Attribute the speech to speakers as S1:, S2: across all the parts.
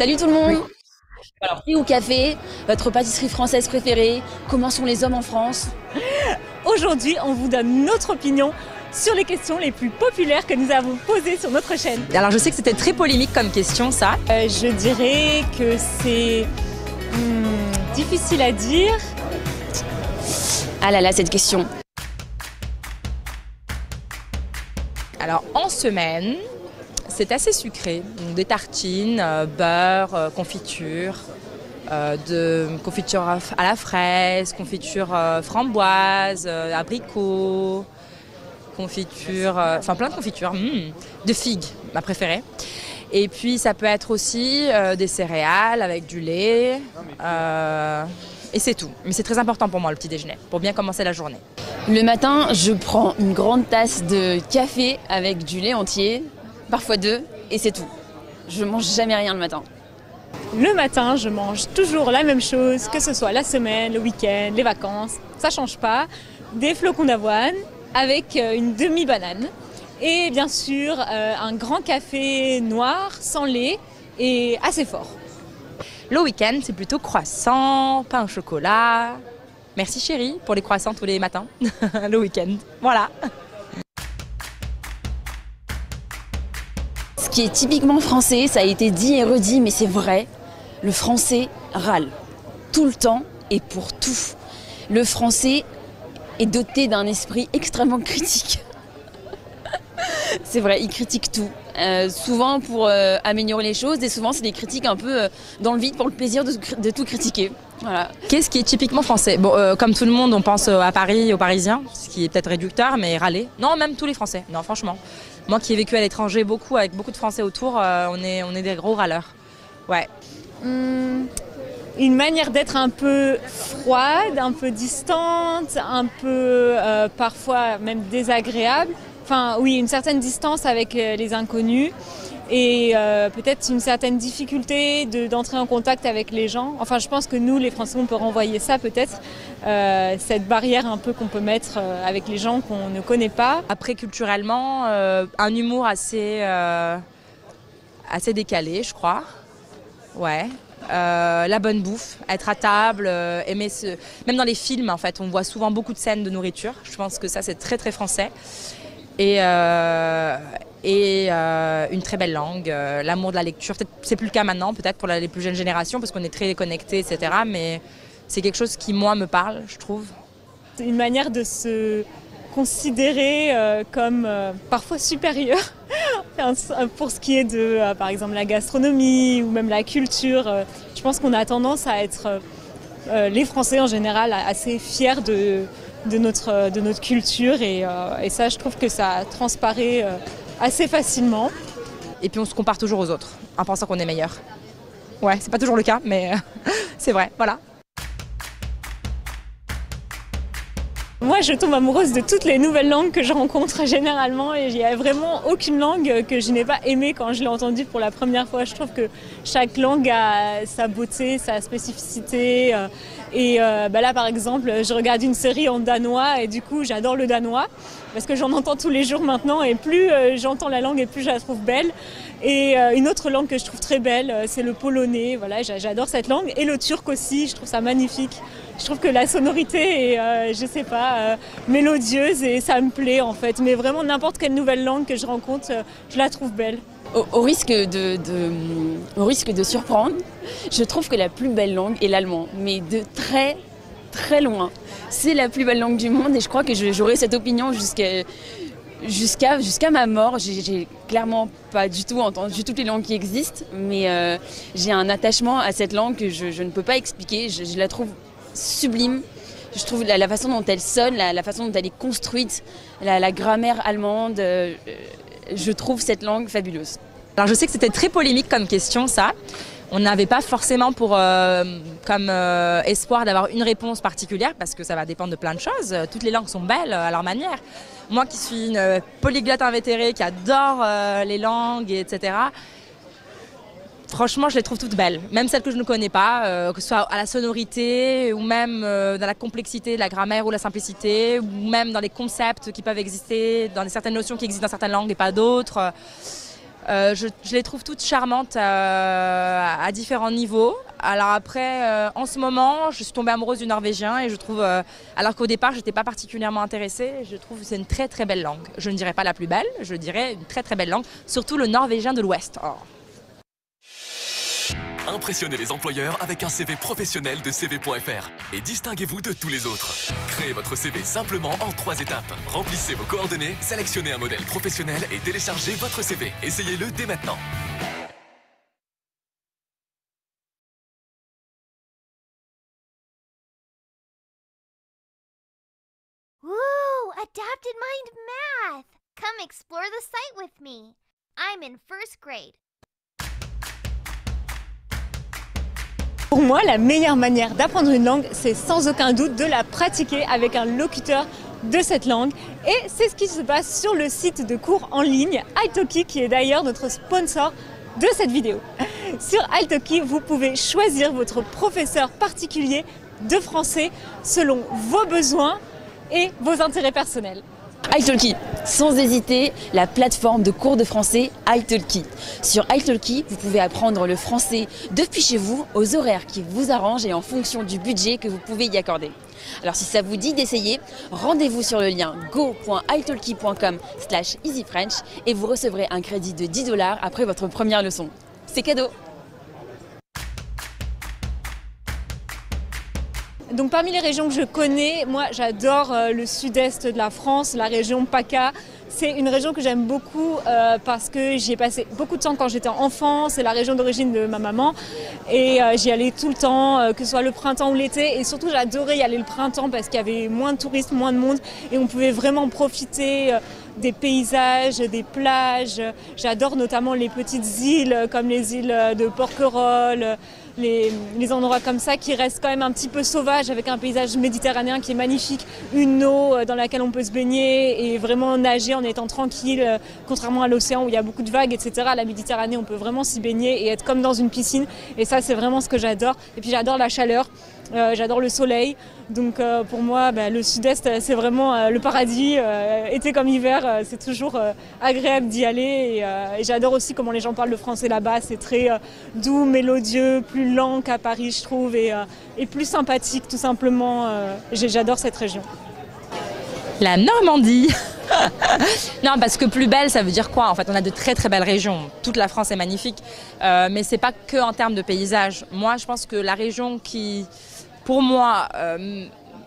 S1: Salut tout le monde.
S2: Oui.
S1: Alors, thé ou café, votre pâtisserie française préférée, comment sont les hommes en France?
S3: Aujourd'hui, on vous donne notre opinion sur les questions les plus populaires que nous avons posées sur notre chaîne.
S2: Alors je sais que c'était très polémique comme question ça.
S3: Je dirais que c'est difficile à dire.
S1: Ah là là, cette question.
S2: Alors en semaine, c'est assez sucré. Donc, des tartines, beurre, confiture, confiture à la fraise, confiture framboise, abricot, confiture, enfin plein de confitures, de figues, ma préférée. Et puis ça peut être aussi des céréales avec du lait, et c'est tout. Mais c'est très important pour moi le petit déjeuner, pour bien commencer la journée.
S1: Le matin, je prends une grande tasse de café avec du lait entier, parfois deux, et c'est tout. Je mange jamais rien le matin.
S3: Le matin, je mange toujours la même chose, que ce soit la semaine, le week-end, les vacances, ça change pas. Des flocons d'avoine avec une demi-banane et bien sûr un grand café noir sans lait et assez fort.
S2: Le week-end, c'est plutôt croissant, pain au chocolat. Merci chérie pour les croissants tous les matins, le week-end. Voilà.
S1: Ce qui est typiquement français, ça a été dit et redit, mais c'est vrai, le français râle. Tout le temps et pour tout. Le français est doté d'un esprit extrêmement critique. C'est vrai, il critique tout. Souvent pour améliorer les choses, et souvent c'est des critiques un peu dans le vide pour le plaisir de tout critiquer. Voilà.
S2: Qu'est-ce qui est typiquement français? Bon, comme tout le monde, on pense à Paris, aux Parisiens, ce qui est peut-être réducteur, mais râler. Non, même tous les Français. Non, franchement. Moi qui ai vécu à l'étranger beaucoup, avec beaucoup de Français autour, on est des gros râleurs. Ouais.
S3: Une manière d'être un peu froide, un peu distante, un peu parfois même désagréable. Enfin oui, une certaine distance avec les inconnus et peut-être une certaine difficulté d'entrer en contact avec les gens. Enfin je pense que nous les Français on peut renvoyer ça peut-être, cette barrière un peu qu'on peut mettre avec les gens qu'on ne connaît pas.
S2: Après même un humour assez décalé je crois. Ouais. La bonne bouffe, être à table, même dans les films en fait, on voit souvent beaucoup de scènes de nourriture. Je pense que ça c'est très très français. Et une très belle langue, l'amour de la lecture. C'est plus le cas maintenant, peut-être pour les plus jeunes générations, parce qu'on est très connectés, etc. Mais c'est quelque chose qui, moi, me parle, je trouve.
S3: C'est une manière de se considérer comme parfois supérieur pour ce qui est de, par exemple, la gastronomie ou même la culture. Je pense qu'on a tendance à être, les Français en général, assez fiers de notre culture et ça je trouve que ça transparaît assez facilement.
S2: Et puis on se compare toujours aux autres en pensant qu'on est meilleur. Ouais, c'est pas toujours le cas mais c'est vrai, voilà.
S3: Moi je tombe amoureuse de toutes les nouvelles langues que je rencontre généralement et il n'y a vraiment aucune langue que je n'ai pas aimée quand je l'ai entendue pour la première fois. Je trouve que chaque langue a sa beauté, sa spécificité. Et là par exemple, je regarde une série en danois et du coup j'adore le danois parce que j'en entends tous les jours maintenant et plus j'entends la langue et plus je la trouve belle. Et une autre langue que je trouve très belle, c'est le polonais. Voilà, j'adore cette langue et le turc aussi, je trouve ça magnifique. Je trouve que la sonorité est, je sais pas, mélodieuse et ça me plaît en fait. Mais vraiment n'importe quelle nouvelle langue que je rencontre, je la trouve belle.
S1: Au risque de surprendre, je trouve que la plus belle langue est l'allemand, mais de très très loin. C'est la plus belle langue du monde et je crois que j'aurai cette opinion jusqu'à ma mort. J'ai clairement pas du tout entendu toutes les langues qui existent, mais j'ai un attachement à cette langue que je ne peux pas expliquer. Je la trouve sublime. Je trouve la façon dont elle sonne, la façon dont elle est construite, la grammaire allemande. Je trouve cette langue fabuleuse.
S2: Alors je sais que c'était très polémique comme question ça. On n'avait pas forcément espoir d'avoir une réponse particulière parce que ça va dépendre de plein de choses. Toutes les langues sont belles à leur manière. Moi qui suis une polyglotte invétérée, qui adore les langues, etc. Franchement, je les trouve toutes belles. Même celles que je ne connais pas, que ce soit à la sonorité ou même dans la complexité de la grammaire ou la simplicité, ou même dans les concepts qui peuvent exister, dans certaines notions qui existent dans certaines langues et pas d'autres. Je les trouve toutes charmantes à différents niveaux. Alors après, en ce moment, je suis tombée amoureuse du norvégien et je trouve, alors qu'au départ, je n'étais pas particulièrement intéressée, je trouve que c'est une très très belle langue. Je ne dirais pas la plus belle, je dirais une très très belle langue, surtout le norvégien de l'Ouest. Oh.
S4: Impressionnez les employeurs avec un CV professionnel de CV.fr et distinguez-vous de tous les autres. Créez votre CV simplement en 3 étapes. Remplissez vos coordonnées, sélectionnez un modèle professionnel et téléchargez votre CV. Essayez-le dès maintenant.
S5: Woo! Adapted Mind Math! Come explore the site with me. I'm in first grade.
S3: Pour moi, la meilleure manière d'apprendre une langue, c'est sans aucun doute de la pratiquer avec un locuteur de cette langue. Et c'est ce qui se passe sur le site de cours en ligne Italki, qui est d'ailleurs notre sponsor de cette vidéo. Sur Italki, vous pouvez choisir votre professeur particulier de français selon vos besoins et vos intérêts personnels.
S1: italki, sans hésiter, la plateforme de cours de français italki. Sur italki, vous pouvez apprendre le français depuis chez vous, aux horaires qui vous arrangent et en fonction du budget que vous pouvez y accorder. Alors si ça vous dit d'essayer, rendez-vous sur le lien go.italki.com/easyfrench et vous recevrez un crédit de 10 $ après votre première leçon. C'est cadeau!
S3: Donc parmi les régions que je connais, moi j'adore le sud-est de la France, la région PACA. C'est une région que j'aime beaucoup parce que j'y ai passé beaucoup de temps quand j'étais enfant. C'est la région d'origine de ma maman et j'y allais tout le temps, que ce soit le printemps ou l'été. Et surtout j'adorais y aller le printemps parce qu'il y avait moins de touristes, moins de monde et on pouvait vraiment profiter des paysages, des plages. J'adore notamment les petites îles comme les îles de Porquerolles. Les endroits comme ça qui restent quand même un petit peu sauvages avec un paysage méditerranéen qui est magnifique, une eau dans laquelle on peut se baigner et vraiment nager en étant tranquille, contrairement à l'océan où il y a beaucoup de vagues, etc. À la Méditerranée, on peut vraiment s'y baigner et être comme dans une piscine et ça c'est vraiment ce que j'adore. Et puis j'adore la chaleur. J'adore le soleil, donc pour moi le sud-est c'est vraiment le paradis, été comme hiver, c'est toujours agréable d'y aller et j'adore aussi comment les gens parlent le français là-bas, c'est très doux, mélodieux, plus lent qu'à Paris je trouve et plus sympathique tout simplement, j'adore cette région.
S2: La Normandie. Non, parce que plus belle, ça veut dire quoi? En fait, on a de très très belles régions. Toute la France est magnifique, mais c'est pas que en termes de paysage. Moi, je pense que la région qui, pour moi,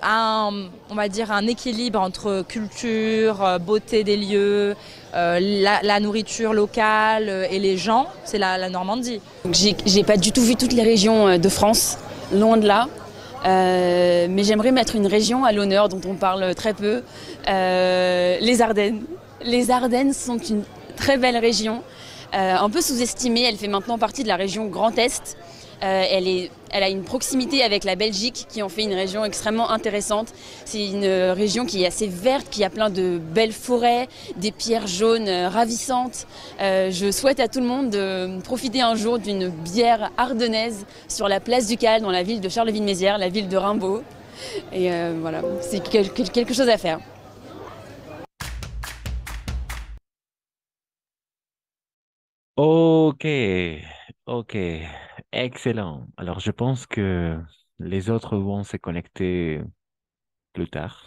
S2: a on va dire un équilibre entre culture, beauté des lieux, la nourriture locale et les gens, c'est la Normandie.
S1: J'ai pas du tout vu toutes les régions de France, loin de là. Mais j'aimerais mettre une région à l'honneur dont on parle très peu, les Ardennes. Les Ardennes sont une très belle région, un peu sous-estimée. Elle fait maintenant partie de la région Grand Est. Elle a une proximité avec la Belgique qui en fait une région extrêmement intéressante. C'est une région qui est assez verte, qui a plein de belles forêts, des pierres jaunes ravissantes. Je souhaite à tout le monde de profiter un jour d'une bière ardennaise sur la place du Cal dans la ville de Charleville-Mézières, la ville de Rimbaud. Et voilà, c'est quelque chose à faire.
S6: Ok, ok, excellent. Alors, je pense que les autres vont se connecter plus tard.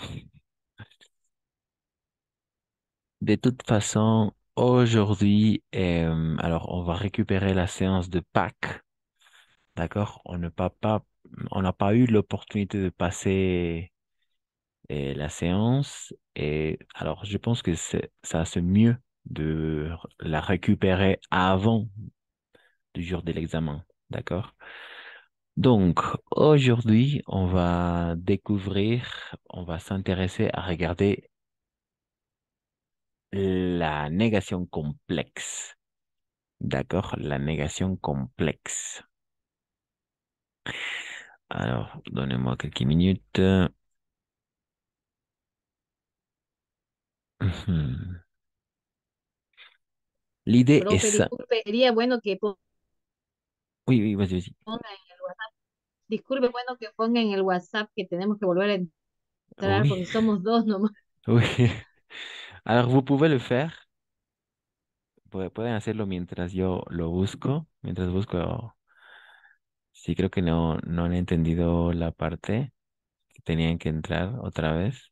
S6: De toute façon, aujourd'hui, alors on va récupérer la séance de Pâques, d'accord? On n'a pas eu l'opportunité de passer la séance et alors je pense que ça c'est mieux de la récupérer avant du jour de l'examen, d'accord? Donc, aujourd'hui, on va s'intéresser à regarder la négation complexe. D'accord? La négation complexe. Alors, donnez-moi quelques minutes. Mhm. L'idée est
S7: Profe,
S6: ça.
S7: disculpe, sería bueno que
S6: Oui, oui, vas-y, vas-y.
S7: ponga en el WhatsApp. Disculpe, bueno que ponga en el WhatsApp que tenemos que volver a entrar
S6: Oui,
S7: porque somos dos nomás.
S6: oui. Alors, vous pouvez le faire. Pueden hacerlo mientras yo lo busco, mientras busco. Sí, creo que no han entendido la parte que tenían que entrar otra vez.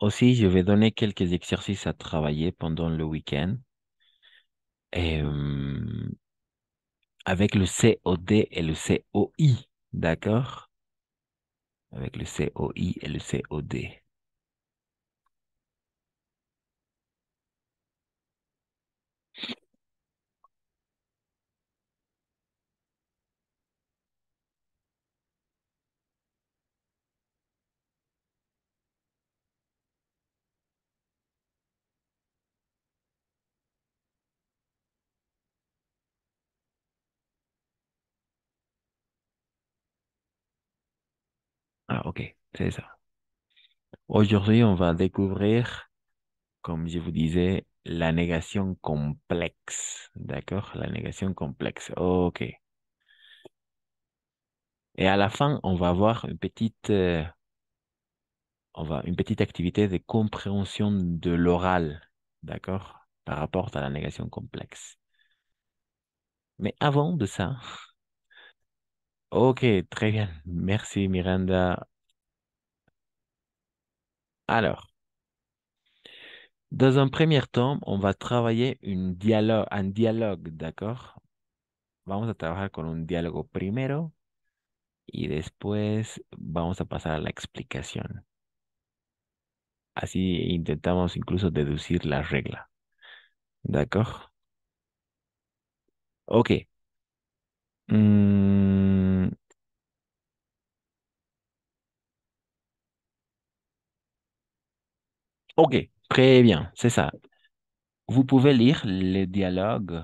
S6: Aussi, je vais donner quelques exercices à travailler pendant le week-end. euh, avec le COD et le COI, d'accord? Avec le COI et le COD. Ah, ok, c'est ça. Aujourd'hui, on va découvrir, comme je vous disais, la négation complexe, d'accord? La négation complexe, ok. Et à la fin, on va avoir une petite activité de compréhension de l'oral, d'accord? Par rapport à la négation complexe. Mais avant de ça, ok, très bien. Merci, Miranda. Alors, dans un premier temps, on va travailler un dialogue, d'accord? Vamos a trabajar con un diálogo primero y después vamos a pasar a la explicación. Así intentamos incluso deducir la regla, ¿d'accord? Ok. Mm, ok, très bien, c'est ça. Vous pouvez lire le dialogue.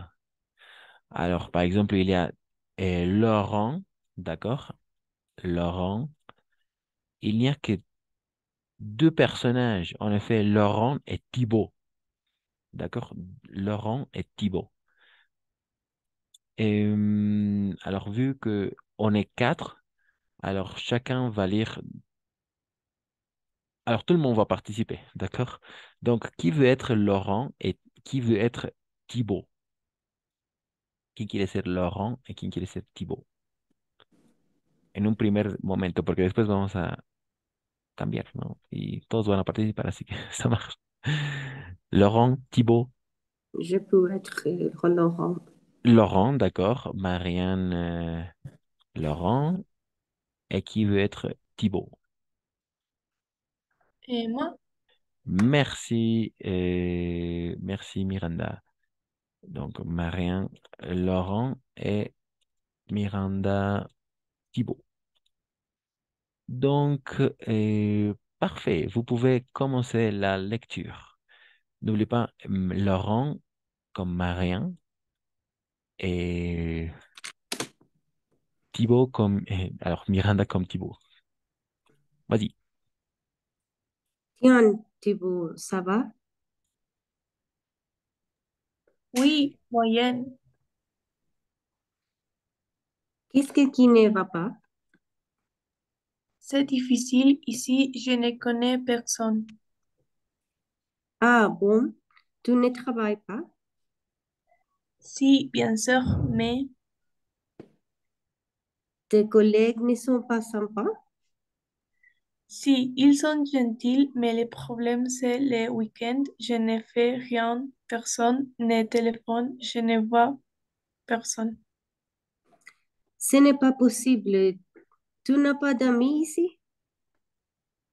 S6: Alors, par exemple, il y a Laurent, d'accord? Laurent. Il n'y a que deux personnages, en effet, Laurent et Thibaut. D'accord? Laurent et Thibaut. Et, alors, vu que on est quatre, alors chacun va lire. Alors, tout le monde va participer, d'accord? Donc, qui veut être Laurent et qui veut être Thibaut? ¿Quién quiere ser Laurent y quién quiere ser Thibaut? En un primer momento, porque después vamos a cambiar, ¿no? Y todos van a participar, así que ça marche. Laurent, Thibaut,
S8: Je peux être Laurent.
S6: Laurent, d'accord. Marianne, Laurent. Et qui veut être Thibaut?
S3: Et moi,
S6: Merci, merci Miranda. Donc, Marianne, Laurent et Miranda, Thibaut. Donc, parfait. Vous pouvez commencer la lecture. N'oubliez pas Laurent comme Marianne et Thibaut comme... alors, Miranda comme Thibaut. Vas-y.
S8: Tiens, Thibaut, ça va?
S3: oui, moyenne.
S8: Qu'est-ce qui ne va pas?
S3: C'est difficile ici, je ne connais personne.
S8: Ah bon, tu ne travailles pas?
S3: Si, bien sûr, mais
S8: Tes collègues ne sont pas sympas?
S3: si, ils sont gentils, mais le problème c'est les week-ends, je ne fais rien, personne ne téléphone, je ne vois personne.
S8: Ce n'est pas possible. Tu n'as pas d'amis ici?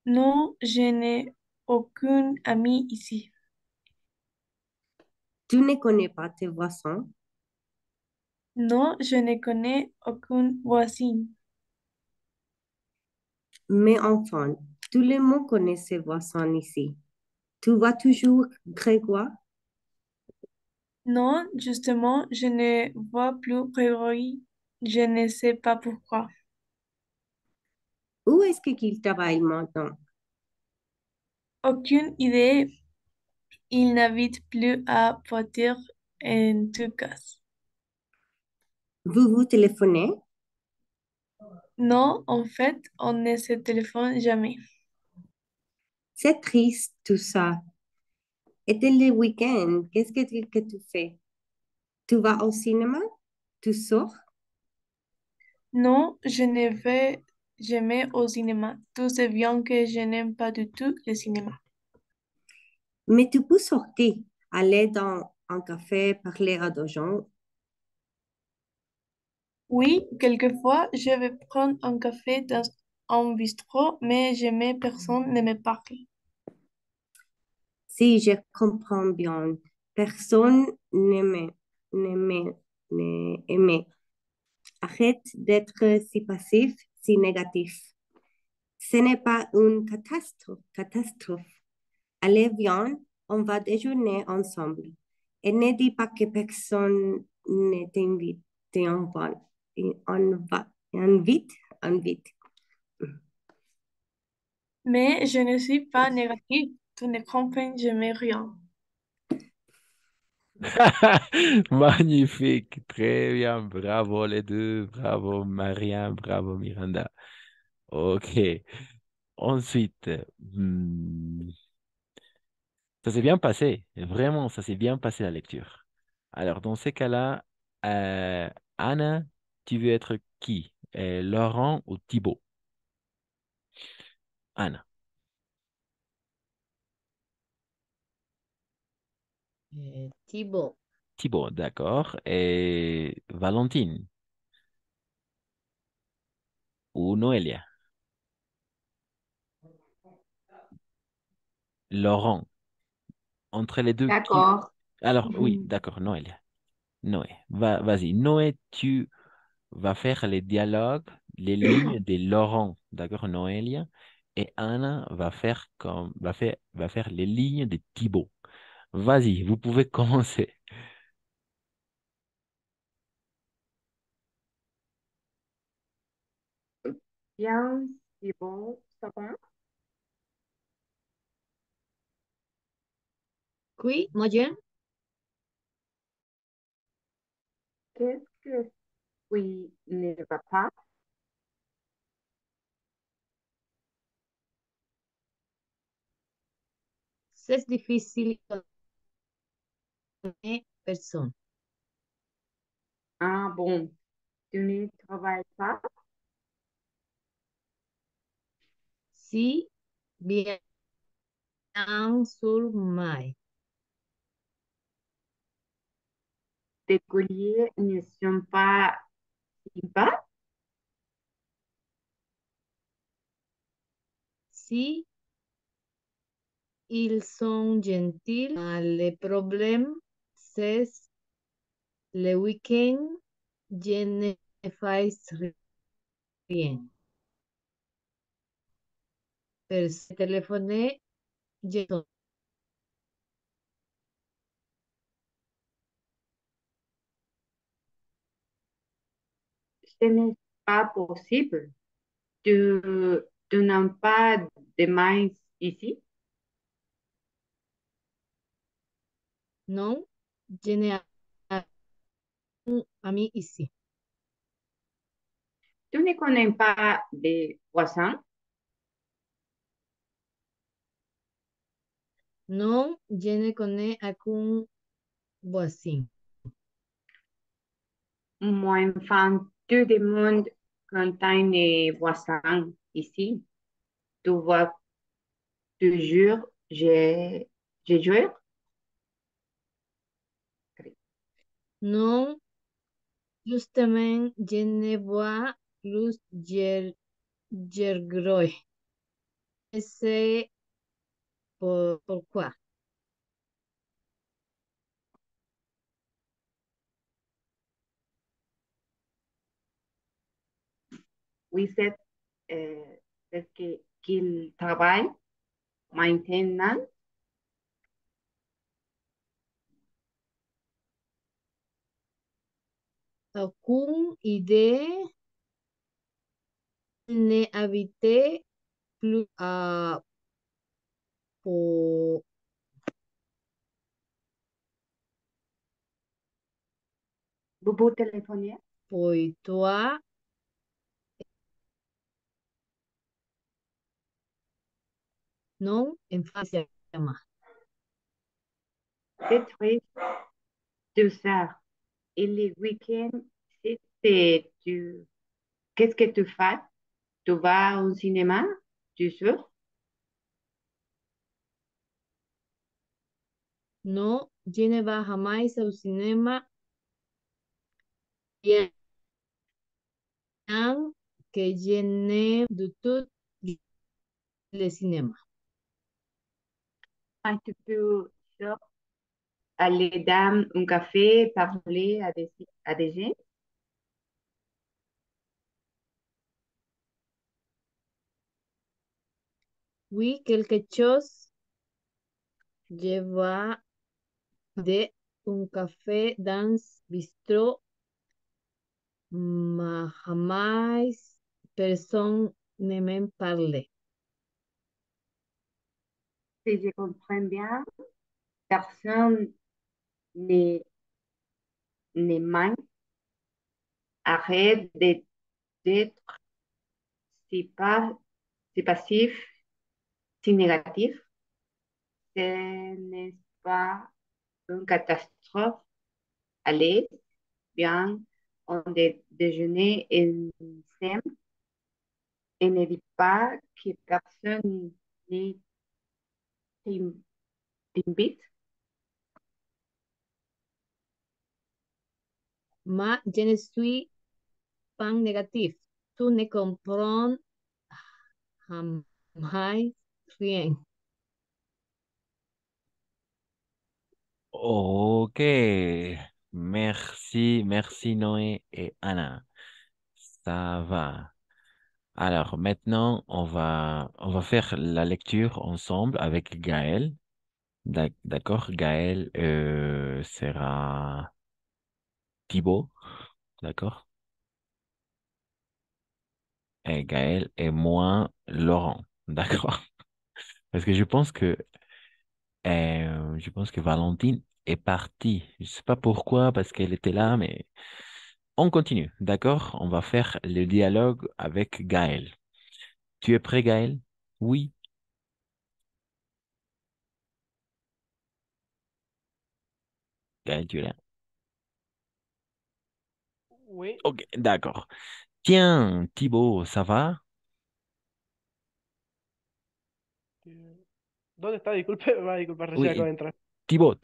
S9: Non, je n'ai aucun ami ici.
S8: Tu ne connais pas tes voisins?
S9: Non, je ne connais aucun voisin.
S8: Mais enfin, tout le monde connaît ses voisins ici. Tu vois toujours Grégoire?
S9: Non, justement, je ne vois plus Grégory. Je ne sais pas pourquoi.
S8: Où est-ce qu'il travaille maintenant?
S9: Aucune idée. Il n'habite plus à Poitiers en tout cas.
S8: Vous vous téléphonez?
S9: Non, en fait, on ne se téléphone jamais.
S8: C'est triste tout ça. Et le week-end, qu'est-ce que tu fais? Tu vas au cinéma? Tu sors?
S9: Non, je ne vais jamais au cinéma. Tout c'est bien que je n'aime pas du tout le cinéma.
S8: Mais tu peux sortir, aller dans un café, parler à des gens.
S9: Oui, quelquefois, je vais prendre un café dans un bistrot, mais jamais personne ne me parle.
S8: Si je comprends bien, personne ne m'aime. Arrête d'être si passif, si négatif. Ce n'est pas une catastrophe. Allez, viens, on va déjeuner ensemble. Et ne dis pas que personne ne t'invite. On va, invite.
S9: Mais je ne suis pas négative. Tu ne comprends jamais rien.
S6: Magnifique, très bien, bravo les deux, bravo Marianne, bravo Miranda. Ok, ensuite, hmm, ça s'est bien passé, vraiment, ça s'est bien passé la lecture. Alors, dans ces cas-là, euh, Anna, tu veux être qui? Laurent ou Thibaut? Anna,
S7: Thibaut.
S6: Thibaut, d'accord. Et Valentine ou Noélia? Laurent, entre les deux, qui...
S7: D'accord.
S6: Alors, oui,
S7: Mhm.
S6: d'accord, Noélia. Noé, vas-y. Noé, tu vas faire les dialogues, les lignes de Laurent, d'accord, Noélia. Et Anna va faire les lignes de Thibaut. Vas-y, vous pouvez commencer.
S10: Bien, c'est bon, ça va.
S7: Oui, muy bien.
S10: Qu'est-ce que oui ne va pas?
S7: Es difícil encontrar personas.
S10: Ah bon, tu ne travailles pas?
S7: Sí, bien sur mai.
S10: Tes colliers ne sont pas sympas?
S7: Sí, ils sont gentils. Le problème, c'est le week-end, je ne fais rien. Per téléphoner, je
S10: Ce n'est pas possible. Tu, tu n'as pas de mains ici?
S7: non, je n'ai un ami ici.
S10: Tu ne connais pas de voisins?
S7: Non, je ne connais aucun voisin.
S10: Moi, enfin, tout le monde contient des voisins ici. Tu vois toujours, je jure.
S7: Non, justement, je ne vois plus gergroi. C'est pourquoi?
S10: Oui, c'est qu'il travaille maintenant.
S7: Aucune idée n'habité plus pour,
S10: Vous pouvez téléphoner.
S7: pour toi. Non, en français.
S10: C'est triste de ça. Et les week-ends, qu'est-ce que tu fais? Tu vas au cinéma? Tu sors?
S7: No, je ne vais jamais au cinéma. Bien que je n'aime du tout le cinéma.
S10: Ah, tu peux sortir, aller dans un café, parler à des gens?
S7: Oui, quelque chose. Je vais de un café dans bistrot, mais jamais personne ne m'en parle.
S10: Si je comprends bien, personne ne, ne manque. Arrête d'être si, pas, si passif, si négatif. Ce n'est pas une catastrophe. Allez, bien, on déjeuner ensemble et ne dis pas que personne ne t'invite.
S7: Mais je ne suis pas négatif. Tu ne comprends jamais rien.
S6: Ok, merci Noé et Anna. Ça va. Alors maintenant, on va faire la lecture ensemble avec Gaël. D'accord, Gaël sera Thibaut, d'accord? Et Gaël et moi, Laurent, d'accord? Parce que je pense que Valentine est partie. Je sais pas pourquoi, parce qu'elle était là, mais on continue, d'accord? On va faire le dialogue avec Gaël. Tu es prêt, Gaël? Oui, Gaël, tu es là.
S11: Oui.
S6: Ok, d'accord. Tiens, Thibaut, ça va?
S11: ¿Dónde está? Disculpe, va, disculpa, recién acabo
S6: Oui,
S11: de entrar.
S6: Thibaut,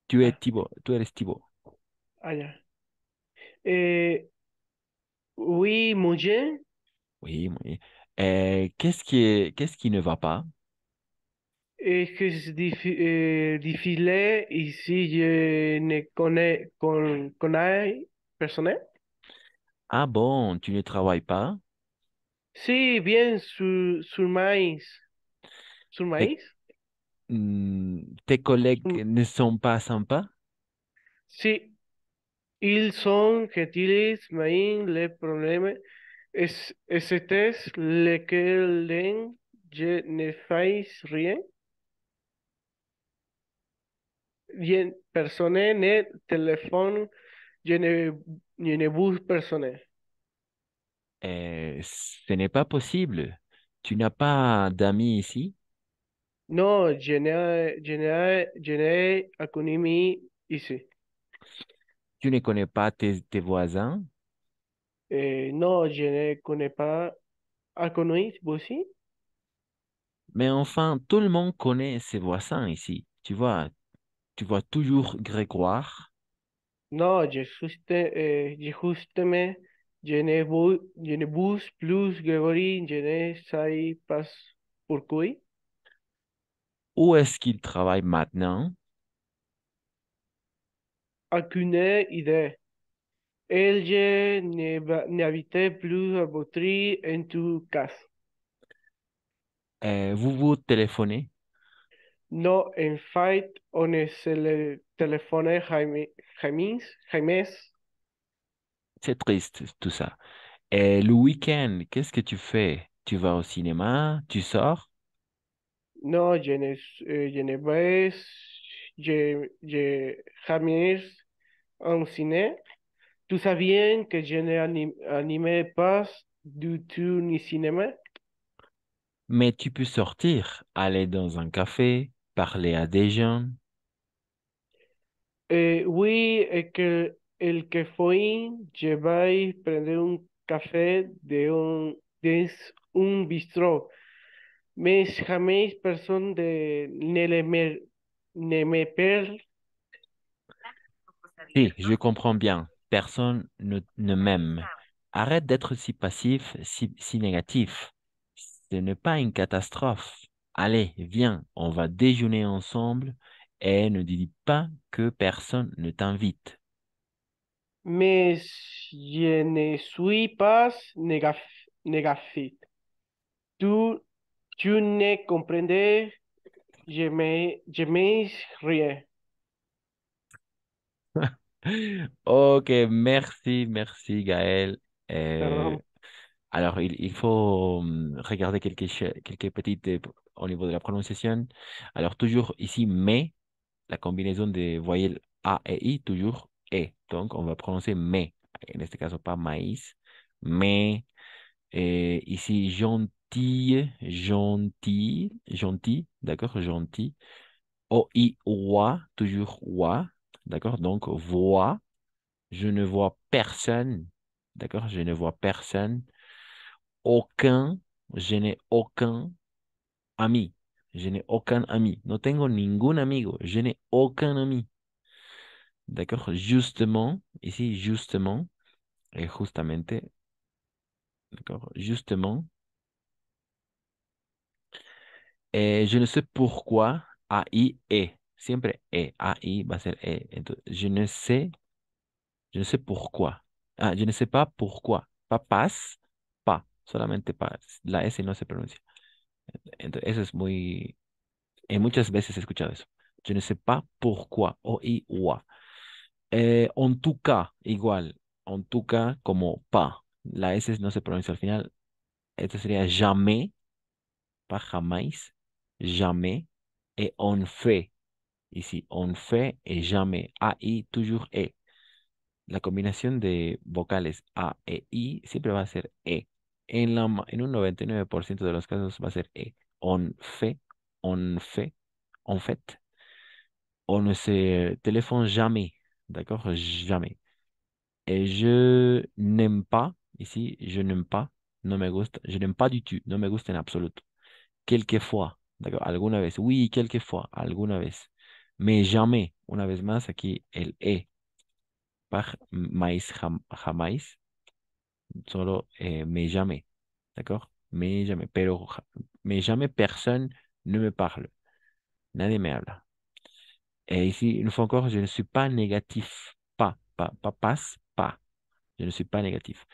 S6: tu es
S11: Ah,
S6: Thibaut, tú eres Thibaut.
S11: allá. Eh, oui, muy bien.
S6: Oui, oui. Qu'est-ce qui ne va pas?
S11: Es que es difficile ici, je ne connais personne.
S6: Ah bon, tu ne travailles pas?
S11: Sí, bien, sur maíz. ¿Sur
S6: Tes,
S11: maíz?
S6: tes collègues
S11: Sur-
S6: ne sont pas sympas?
S11: Sí, ils sont gentiles, mais le problème c'est lequel je ne fais rien. Bien, personne ne téléphone, je ne bus personne.
S6: Ce n'est pas possible. Tu n'as pas d'amis ici?
S11: No, je n'ai connu ici.
S6: Tu ne connais pas tes voisins?
S11: No, je ne connais pas à connu aussi.
S6: Mais enfin, tout le monde connaît ses voisins ici. Tu vois toujours Grégoire.
S11: No, justement, je ne bus plus Gregory, je ne sais pas. Pourquoi?
S6: Où est-ce qu'il travaille maintenant?
S11: Aucune idée. Elle n'habitait plus à Vautry en tout cas.
S6: Vous vous téléphonez?
S11: Non, en fait, on se le téléphonait Jaime.
S6: C'est triste tout ça. Et le week-end, qu'est-ce que tu fais? Tu vas au cinéma? Tu sors?
S11: Non, je ne vais jamais en ciné. Tu saviez que je n'animais pas du tout ni cinéma?
S6: Mais tu peux sortir, aller dans un café, parler à des gens.
S11: Oui, el que fue, je vais prendre un café de un bistrot, mais jamais personne ne me parle.
S6: Si, je comprends bien. Personne ne m'aime. Arrête d'être si passif, si négatif. Ce n'est pas une catastrophe. Allez, viens, on va déjeuner ensemble et ne dis pas que personne ne t'invite.
S11: Mais je ne suis pas négatif. Tu, tu ne comprends jamais rien.
S6: Ok, merci Gaël. Euh,
S11: Pardon.
S6: alors, il faut regarder quelques petites au niveau de la prononciation. Alors, toujours ici, mais, la combinaison des voyelles A et I, toujours E. Donc, on va prononcer mais. En este caso, pas maïs, mais ici, gentil, d'accord, gentil. O-I, oie, toujours oie, d'accord, donc voix. Je ne vois personne. D'accord? Je ne vois personne. Aucun. Je n'ai aucun ami. Je n'ai aucun ami. No tengo ningún amigo. Je n'ai aucun ami. D'accord? Justement, ici, justement, et justamente, d'accord? Justement. Et je ne sais pourquoi AI est. Siempre est. AI va a ser E. Entonces, je ne sais pourquoi. Ah, je ne sais pas pourquoi. Pas pas, pas. Solamente pas. La S no se pronuncia. Entonces, eso es muy, muchas veces he escuchado eso. Je ne sais pas pourquoi, o i ou en tout cas, igual, en tout cas, como pas. La S no se pronuncia al final. Esto sería jamais, pas jamás, jamais, et on fait. Ici, on fait et jamais. A, I, toujours E. La combinación de vocales A e I siempre va a ser E. En un 99% de los casos va a ser E. On fait, on fait, en fait. On ne se téléphone jamais. D'accord? Jamais. Et je n'aime pas, ici, je n'aime pas, no me gusta, je n'aime pas du tout, no me gusta en absoluto. Quelquefois, d'accord? Alguna vez, oui, quelquefois, alguna vez. Mais jamais, una vez más, aquí el E. Pas mais, jamás, solo mais jamais. D'accord? Mais jamais. Pero mais jamais personne ne me parle. Nadie me habla. Et ici, une fois encore, je ne suis pas négatif. Pas. Je ne suis pas négatif.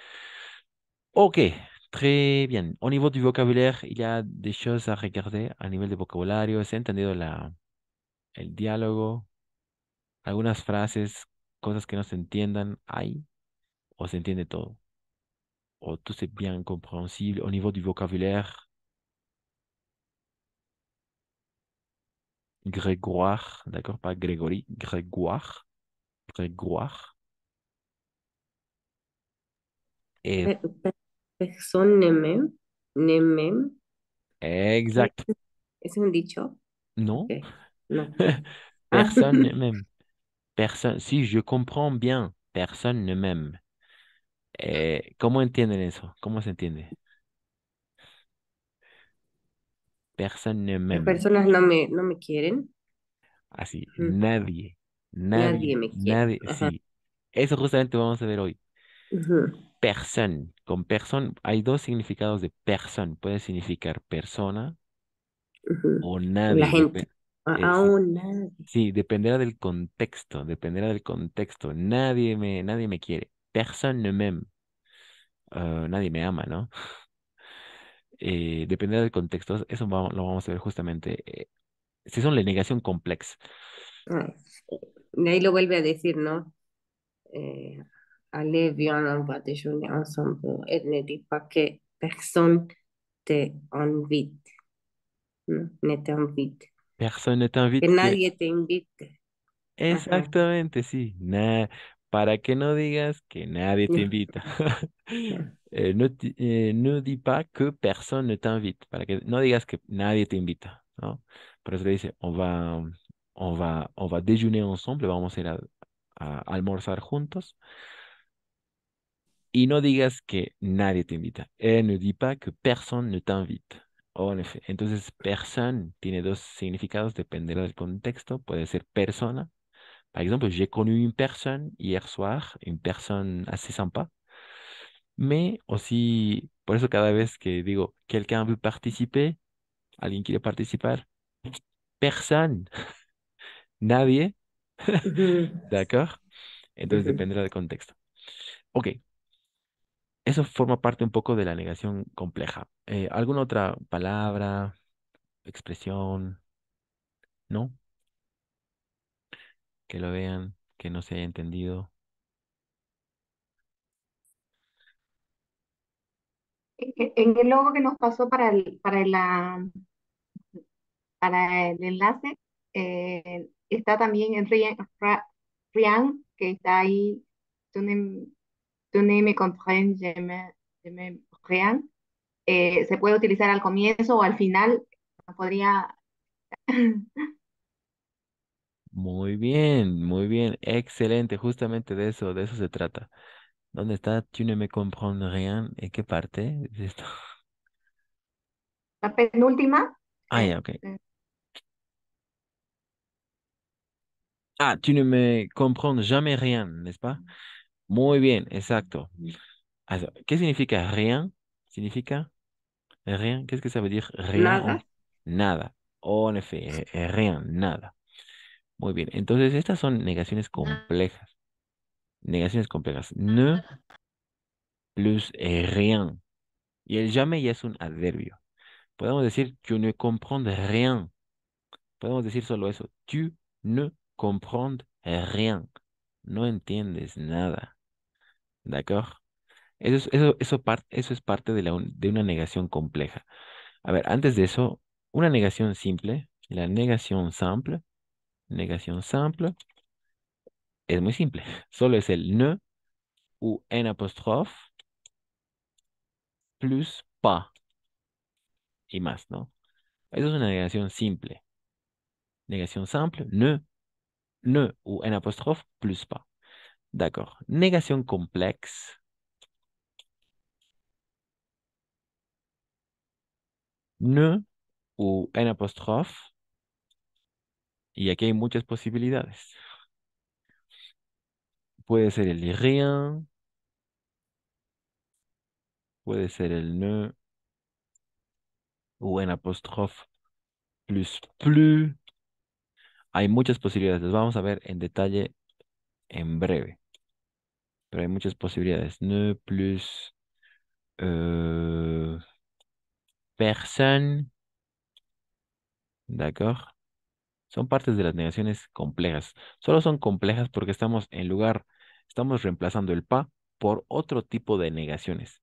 S6: Ok, très bien. Au niveau du vocabulaire, il y a des choses à regarder a nivel de vocabulario. ¿Se ha entendido el diálogo? Algunas frases, cosas que no se entiendan, ¿hay? ¿O se entiende todo? ¿O tout c'est bien compréhensible au niveau du vocabulaire? Grégoire, d'accord? Pas Grégory, Grégoire. Grégoire. Et
S8: Pe- pe- Person nemem, nemem.
S6: exact.
S8: ¿Es un dicho?
S6: Non?
S8: Ok, no. Ah,
S6: Personne ne m'aime. Personne. Si je comprends bien, personne ne m'aime. ¿Cómo entienden eso? ¿Cómo se entiende? Personne ne
S8: las
S6: m'aime.
S8: personas no me quieren.
S6: Así,
S8: Ujú. Nadie me quiere.
S6: nadie,
S8: Ajá.
S6: sí. Eso justamente vamos a ver hoy.
S8: Ujú.
S6: Personne. Con persona, hay dos significados de persona. Puede significar persona o
S8: La
S6: nadie.
S8: gente.
S6: Sí,
S8: Nadie.
S6: sí, dependerá del contexto, dependerá del contexto. Nadie me quiere. Personne ne m'aime. Nadie me ama, ¿no? Dependerá del contexto. Eso lo vamos a ver justamente. Si son la negación complexa.
S8: Ah, de ahí lo vuelve a decir, ¿no? Allez, viens, on va déjeuner ensemble. Elle ne dit pas que personne te invite. Ne t'invite.
S6: Personne ne
S8: Que
S6: t'invite.
S8: nadie te invite. Ajá.
S6: Exactamente, sí. Para que no digas que nadie te
S8: Ya,
S6: invita.
S8: ya.
S6: Ne dis pas que personne ne t'invite. Para que no digas que nadie te invita, ¿no? Por eso le dice, on va déjeuner ensemble, vamos a ir a almorzar juntos. Y no digas que nadie te invita. Ne dis pas que personne ne t'invite. En effet. Entonces, personne tiene dos significados, dependerá del contexto. Puede ser persona. Par exemple, j'ai connu une personne hier soir, une personne assez sympa. Mais aussi, por eso cada vez que digo, quelqu'un veut participer, alguien quiere participar, personne, nadie,
S8: Ujú,
S6: ¿d'accord? Entonces
S8: ujú.
S6: dependerá del contexto. Ok, eso forma parte un poco de la negación compleja. ¿Alguna otra palabra, expresión, no? Que lo vean, que no se haya entendido.
S10: En el logo que nos pasó para el enlace, está también el Rian, que está ahí. Tu ne me comprends, je me rien. Se puede utilizar al comienzo o al final. Podría.
S6: Muy bien, excelente, justamente de eso se trata. ¿Dónde está? Tu ne me comprends rien. ¿En qué parte es esto?
S10: La penúltima.
S6: Ah, ya, ok. Ah, tu ne me comprends jamais rien, ¿n'est-ce pas? Muy bien, exacto. ¿Qué significa rien? Significa rien. Qu'est-ce que ça veut dire rien?
S8: Nada.
S6: Nada. En effet, rien, nada. Muy bien. Entonces, estas son negaciones complejas. Negaciones complejas. Ne plus rien. Y el jamais ya es un adverbio. Podemos decir, tu ne comprends rien. Podemos decir solo eso. Tu ne comprends rien. No entiendes nada. ¿De acuerdo? Eso es parte de, de una negación compleja. A ver, antes de eso, una negación simple, la negación simple, es muy simple. Solo es el ne ou un apóstrofe plus pas y más, ¿no? Eso es una negación simple. Negación simple, ne ou un apóstrofe plus pas. D'accord. Negación complexe, ne ou un apóstrofe, y aquí hay muchas posibilidades. Puede ser el rien, puede ser el ne ou un apóstrofe plus. Hay muchas posibilidades. Las vamos a ver en detalle en breve. Pero hay muchas posibilidades. Ne plus personne. ¿De acuerdo? Son partes de las negaciones complejas. Solo son complejas porque estamos reemplazando el pa por otro tipo de negaciones.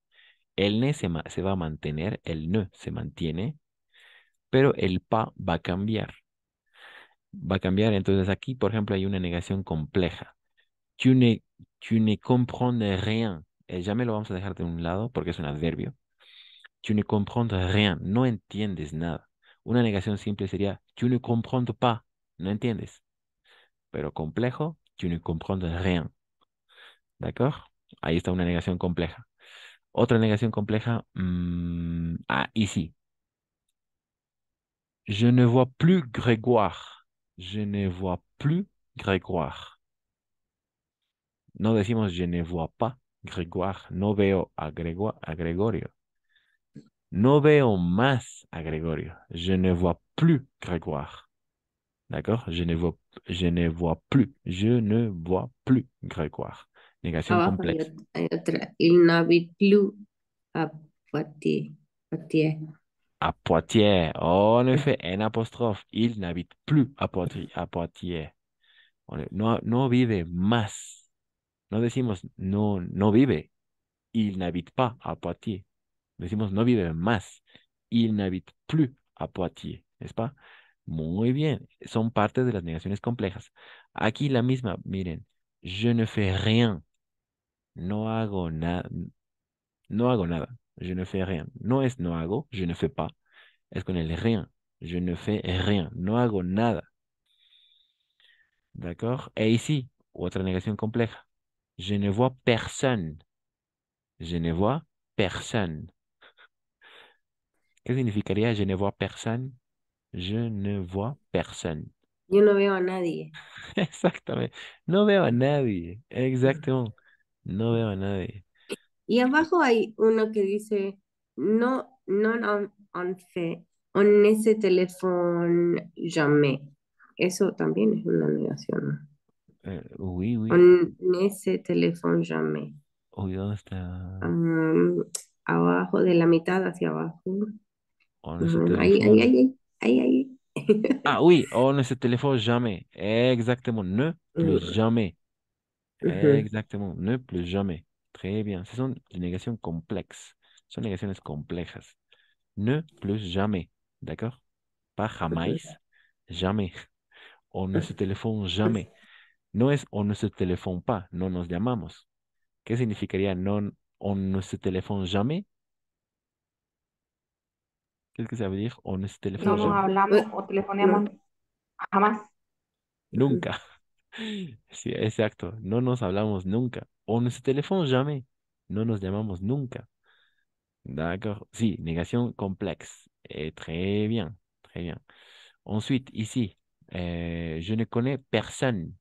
S6: El ne se va a mantener, el ne se mantiene, pero el pa va a cambiar. Va a cambiar. Entonces aquí, por ejemplo, hay una negación compleja. Tu ne, tu ne comprends rien. Ya me lo vamos a dejar de un lado porque es un adverbio. Tu ne comprends rien. No entiendes nada. Una negación simple sería tu ne comprends pas. No entiendes. Pero complejo, tu ne comprends rien. ¿De acuerdo? Ahí está una negación compleja. Otra negación compleja. Ici. Je ne vois plus Grégoire. Je ne vois plus Grégoire. No decimos je ne vois pas Grégoire. No veo a Gregorio. No veo más a Gregorio. Je ne vois plus Grégoire. D'accord? Je ne vois plus. Je ne vois plus Grégoire. Négation
S8: Abajo
S6: complexe.
S8: hay otra. Il n'habite plus à Poitiers. Poitiers.
S6: À Poitiers. Oh, en effet, un apostrophe. Il n'habite plus à Poitiers. À Poitiers. No, no vive más. No decimos no, no vive. Il n'habite pas à Poitiers. Decimos no vive más. Il n'habite plus à Poitiers. ¿N'est-ce pas? Muy bien. Son parte de las negaciones complejas. Aquí la misma, miren. Je ne fais rien. No hago nada. No hago nada. Je ne fais rien. No es no hago, je ne fais pas. Es con el rien. Je ne fais rien. No hago nada. ¿D'accord? E ici, otra negación compleja. Je ne vois personne. Je ne vois personne. ¿Qué significaría je ne vois personne? Je ne vois personne.
S8: Yo no veo a nadie.
S6: Exactamente. No veo a nadie. Exactamente. No veo a nadie.
S8: Y abajo hay uno que dice, no, non on fait, on ese teléfono jamais. Eso también es una negación.
S6: Oui, oui.
S8: On ese teléfono jamais.
S6: Uy, ¿dónde está?
S8: Abajo, de la mitad hacia abajo.
S6: On ne se
S8: Ahí, ahí,
S6: téléphone.
S8: ahí, ahí, ahí.
S6: Ah oui, on ne se téléphone jamais. Exactement. Ne plus jamais.
S8: Ujú.
S6: Exactement. Ne plus jamais. Très bien. Ce sont des négations complexes. Son negaciones complejas. Ne plus jamais. D'accord? Pas jamais. Jamais. On ne se téléphone jamais. No es on ne se téléphone pas. No nos llamamos. ¿Qué significaría non, on ne se téléphone jamais? Qu'est-ce que ça veut dire? On ne se
S10: No
S6: téléphone
S10: nos
S6: jamais.
S10: hablamos o telefoneamos jamás.
S6: Nunca. Sí, exacto. No nos hablamos nunca. On ne se téléphone jamais. No nos llamamos nunca. D'accord. Sí, négación complexe. Très bien. Très bien. Ensuite, ici, je ne connais personne.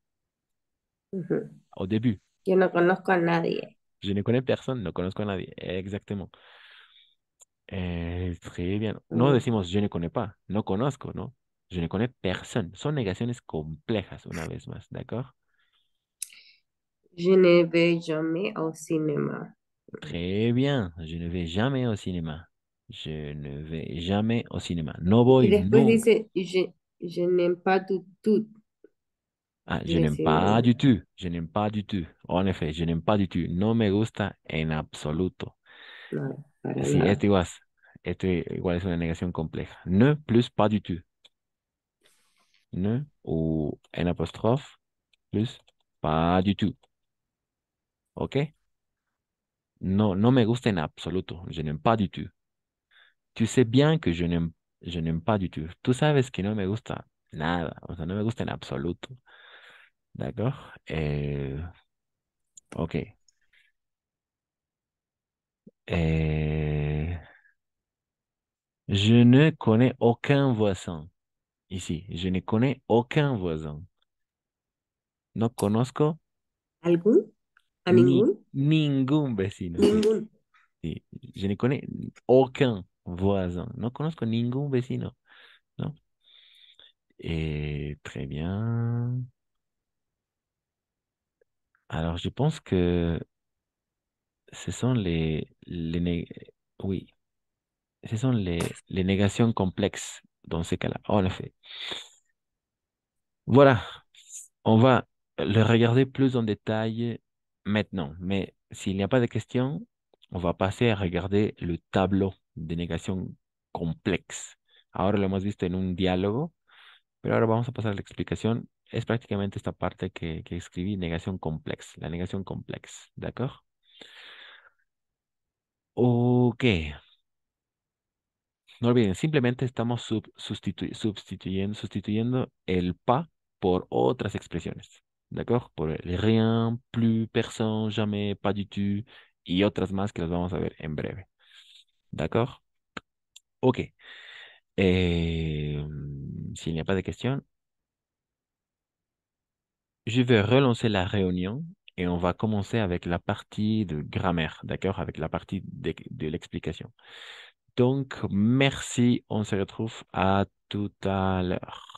S8: Ujú.
S6: Au début,
S8: Yo no conozco a nadie.
S6: je ne connais personne, no conozco a nadie. Exactement. Très bien. No decimos je ne connais pas, no conozco, ¿no? Je ne connais personne. Son negaciones complejas, una vez más, ¿d'accord?
S8: Je ne vais jamais au cinéma.
S6: Très bien. Je ne vais jamais au cinéma. Je ne vais jamais au cinéma. No
S8: Y
S6: voy
S8: después
S6: nunca.
S8: dice, je n'aime pas du tout
S6: Ah, je
S8: le
S6: n'aime pas
S8: cinéma.
S6: du tout. Je n'aime pas du tout. En effet, je n'aime pas du tout. No me gusta en absoluto.
S8: No, para
S6: Sí,
S8: nada.
S6: este igual es una negación compleja. Ne plus pas du tout. Ne ou en apostrophe plus pas du tout. ¿Ok? No, no me gusta en absoluto. Je n'aime pas du tout. Tu sais bien que je n'aime pas du tout. Tú sabes que no me gusta nada. O sea, no me gusta en absoluto. ¿D'accord? Ok. Euh, je ne connais aucun voisin. Ici, je ne connais aucun voisin. No conozco
S8: ¿Algún? ¿A
S6: ni
S8: ningún?
S6: ningún vecino. Sí,
S8: Ningún.
S6: sí. Je ne connais aucun voisin. No conozco ningún vecino. ¿No? Très bien. Alors, je pense que ce sont oui, ce sont les négations complexes dans ces cas-là. En effet. Voilà. On va le regarder plus en détail maintenant. Mais s'il n'y a pas de questions, on va passer à regarder le tableau de négación complexe. Ahora lo hemos visto en un diálogo, pero ahora vamos a pasar a la explicación. Es prácticamente esta parte que escribí, negación complex, la negación complex, ¿d'accord? Ok. No olviden, simplemente estamos sustituyendo el pas por otras expresiones. ¿D'accord? Por el rien, plus, personne, jamais, pas du tout y otras más que las vamos a ver en breve. ¿D'accord? Ok. S'il n'y a pas de questions, je vais relancer la réunion et on va commencer avec la partie de grammaire. D'accord? Avec la partie de l'explication. Donc, merci. On se retrouve à tout à l'heure.